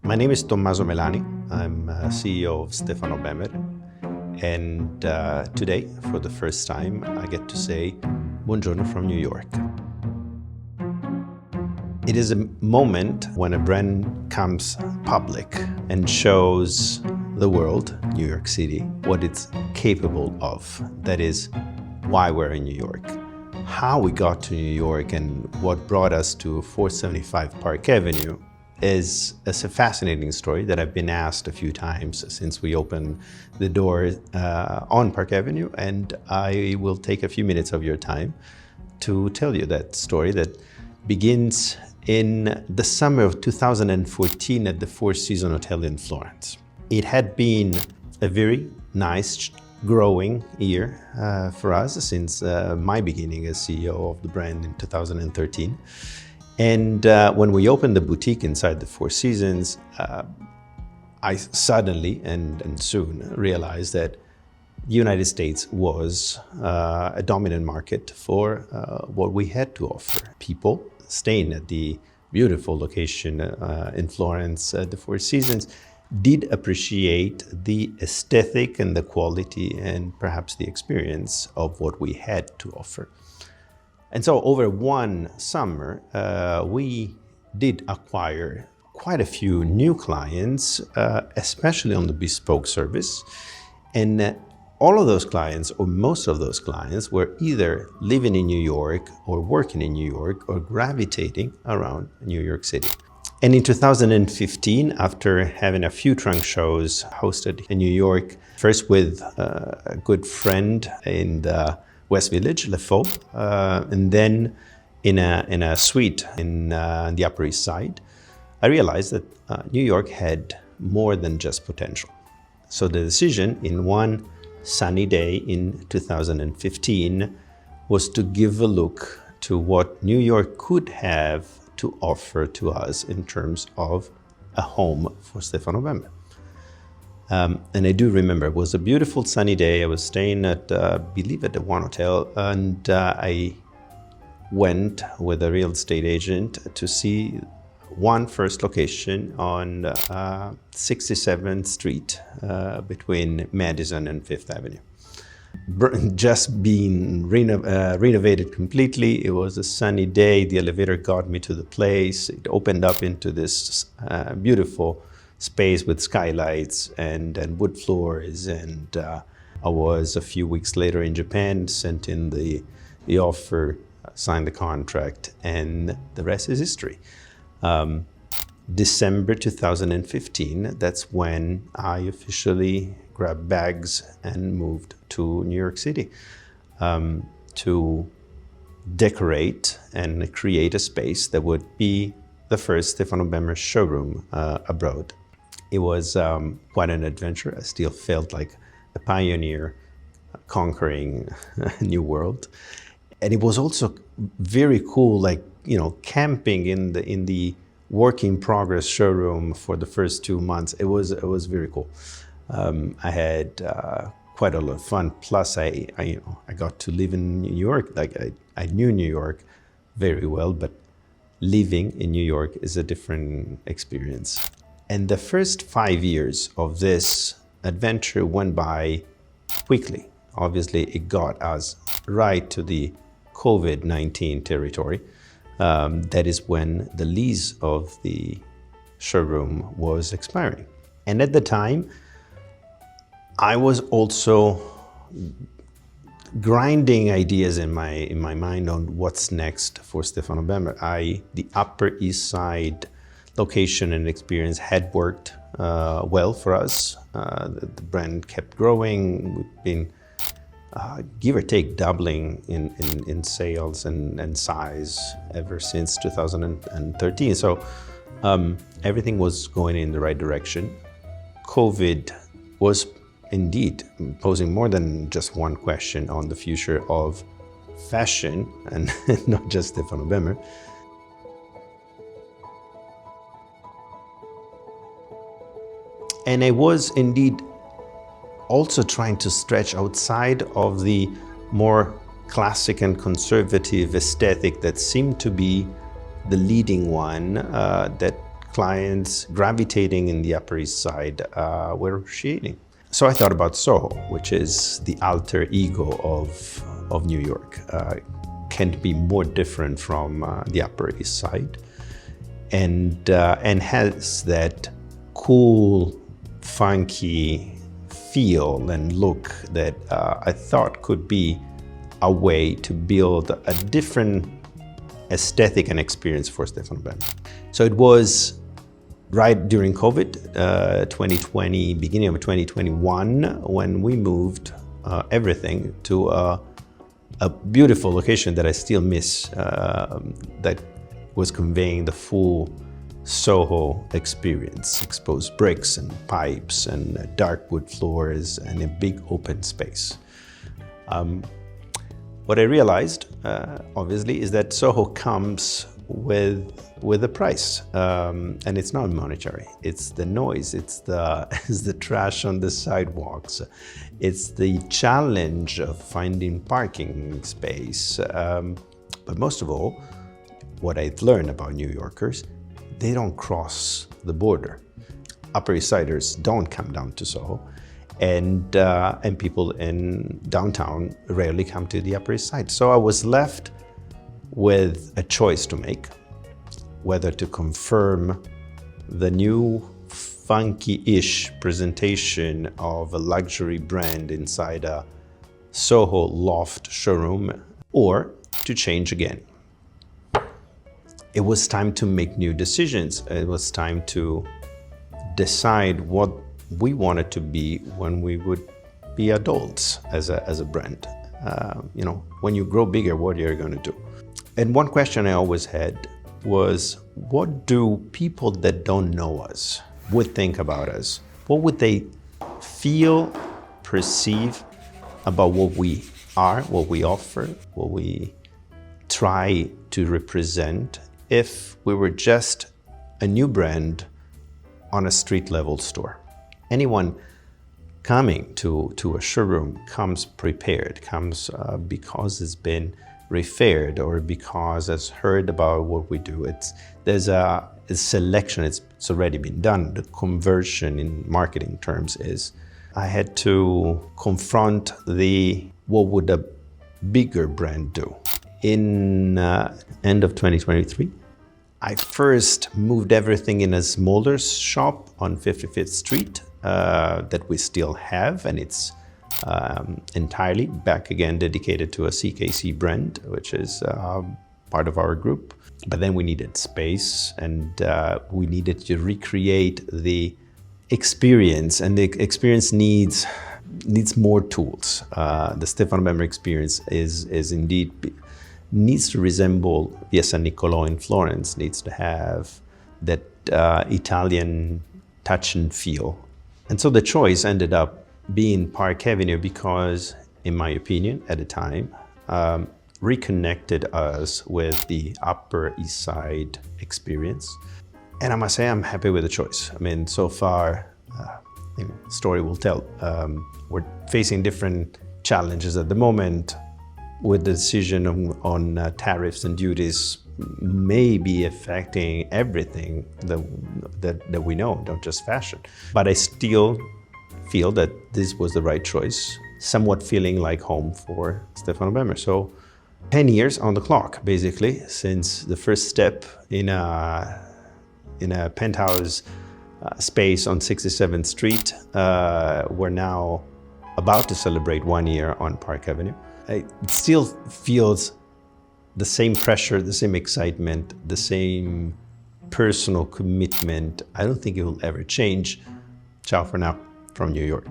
My name is Tommaso Melani. I'm CEO of Stefano Bemer. And today, for the first time, I get to say buongiorno from New York. It is a moment when a brand comes public and shows the world, New York City, what it's capable of. That is why we're in New York. How we got to New York and what brought us to 475 Park Avenue is a fascinating story that I've been asked a few times since we opened the door on Park Avenue, and I will take a few minutes of your time to tell you that story that begins in the summer of 2014 at the Four Seasons Hotel in Florence. It had been a very nice, growing year for us since my beginning as CEO of the brand in 2013. And when we opened the boutique inside the Four Seasons, I suddenly and soon realized that the United States was a dominant market for what we had to offer. People staying at the beautiful location in Florence, the Four Seasons, did appreciate the aesthetic and the quality and perhaps the experience of what we had to offer. And so over one summer, we did acquire quite a few new clients, especially on the bespoke service. And all of those clients, or most of those clients, were either living in New York or working in New York or gravitating around New York City. And in 2015, after having a few trunk shows hosted in New York, first with a good friend in the West Village, Le Faux, and then in a suite in the Upper East Side, I realized that New York had more than just potential. So the decision in one sunny day in 2015 was to give a look to what New York could have to offer to us in terms of a home for Stefano Bemer. And I do remember it was a beautiful sunny day. I was staying at, I believe, at the One Hotel, and I went with a real estate agent to see one first location on 67th Street between Madison and Fifth Avenue. Just being renovated completely. It was a sunny day. The elevator got me to the place. It opened up into this beautiful space with skylights and wood floors. And I was a few weeks later in Japan, sent in the offer, signed the contract, and the rest is history. December 2015, that's when I officially grabbed bags and moved to New York City to decorate and create a space that would be the first Stefano Bemer showroom abroad. It was quite an adventure. I still felt like a pioneer conquering a new world. And it was also very cool, like, you know, camping in the work in progress showroom for the first 2 months. It was very cool. I had quite a lot of fun. Plus, I got to live in New York. Like I knew New York very well, but living in New York is a different experience. And the first 5 years of this adventure went by quickly. Obviously, it got us right to the COVID-19 territory. That is when the lease of the showroom was expiring. And at the time, I was also grinding ideas in my mind on what's next for Stefano Bemer. The Upper East Side location and experience had worked well for us. The brand kept growing. We've been give or take doubling in sales and size ever since 2013. So everything was going in the right direction. COVID was indeed posing more than just one question on the future of fashion, and not just Stefano Bemer. And I was indeed also trying to stretch outside of the more classic and conservative aesthetic that seemed to be the leading one that clients gravitating in the Upper East Side were appreciating. So I thought about Soho, which is the alter ego of New York. Can't be more different from the Upper East Side, and has that cool, funky feel and look that I thought could be a way to build a different aesthetic and experience for Stefano Bemer. So it was right during COVID, 2020, beginning of 2021, when we moved everything to a beautiful location that I still miss, that was conveying the full Soho experience, exposed bricks and pipes and dark wood floors and a big open space. What I realized, obviously, is that Soho comes with a price, and it's not monetary. It's the noise, it's the trash on the sidewalks, it's the challenge of finding parking space. But most of all, what I've learned about New Yorkers, they don't cross the border. Upper East Siders don't come down to Soho, and people in downtown rarely come to the Upper East Side. So I was left with a choice to make, whether to confirm the new funky-ish presentation of a luxury brand inside a Soho loft showroom, or to change again. It was time to make new decisions. It was time to decide what we wanted to be when we would be adults as a brand. When you grow bigger, what are you going to do? And one question I always had was, what do people that don't know us would think about us? What would they feel, perceive about what we are, what we offer, what we try to represent if we were just a new brand on a street level store? Anyone coming to a showroom comes prepared, comes because it's been referred or because has heard about what we do. There's a selection, it's already been done. The conversion in marketing terms is, I had to confront what would a bigger brand do. In end of 2023, I first moved everything in a smaller shop on 55th Street that we still have, and it's entirely back again dedicated to a CKC brand, which is part of our group. But then we needed space, and we needed to recreate the experience, and the experience needs more tools. The Stefano Bemer experience is indeed needs to resemble Via San Nicolò in Florence, needs to have that Italian touch and feel. And so the choice ended up being Park Avenue because, in my opinion, at the time, reconnected us with the Upper East Side experience. And I must say I'm happy with the choice. I mean, so far, story will tell. We're facing different challenges at the moment, with the decision on tariffs and duties may be affecting everything that we know, not just fashion. But I still feel that this was the right choice, somewhat feeling like home for Stefano Bemer. So 10 years on the clock, basically, since the first step in a penthouse space on 67th Street. We're now about to celebrate 1 year on Park Avenue. It still feels the same pressure, the same excitement, the same personal commitment. I don't think it will ever change. Ciao for now from New York.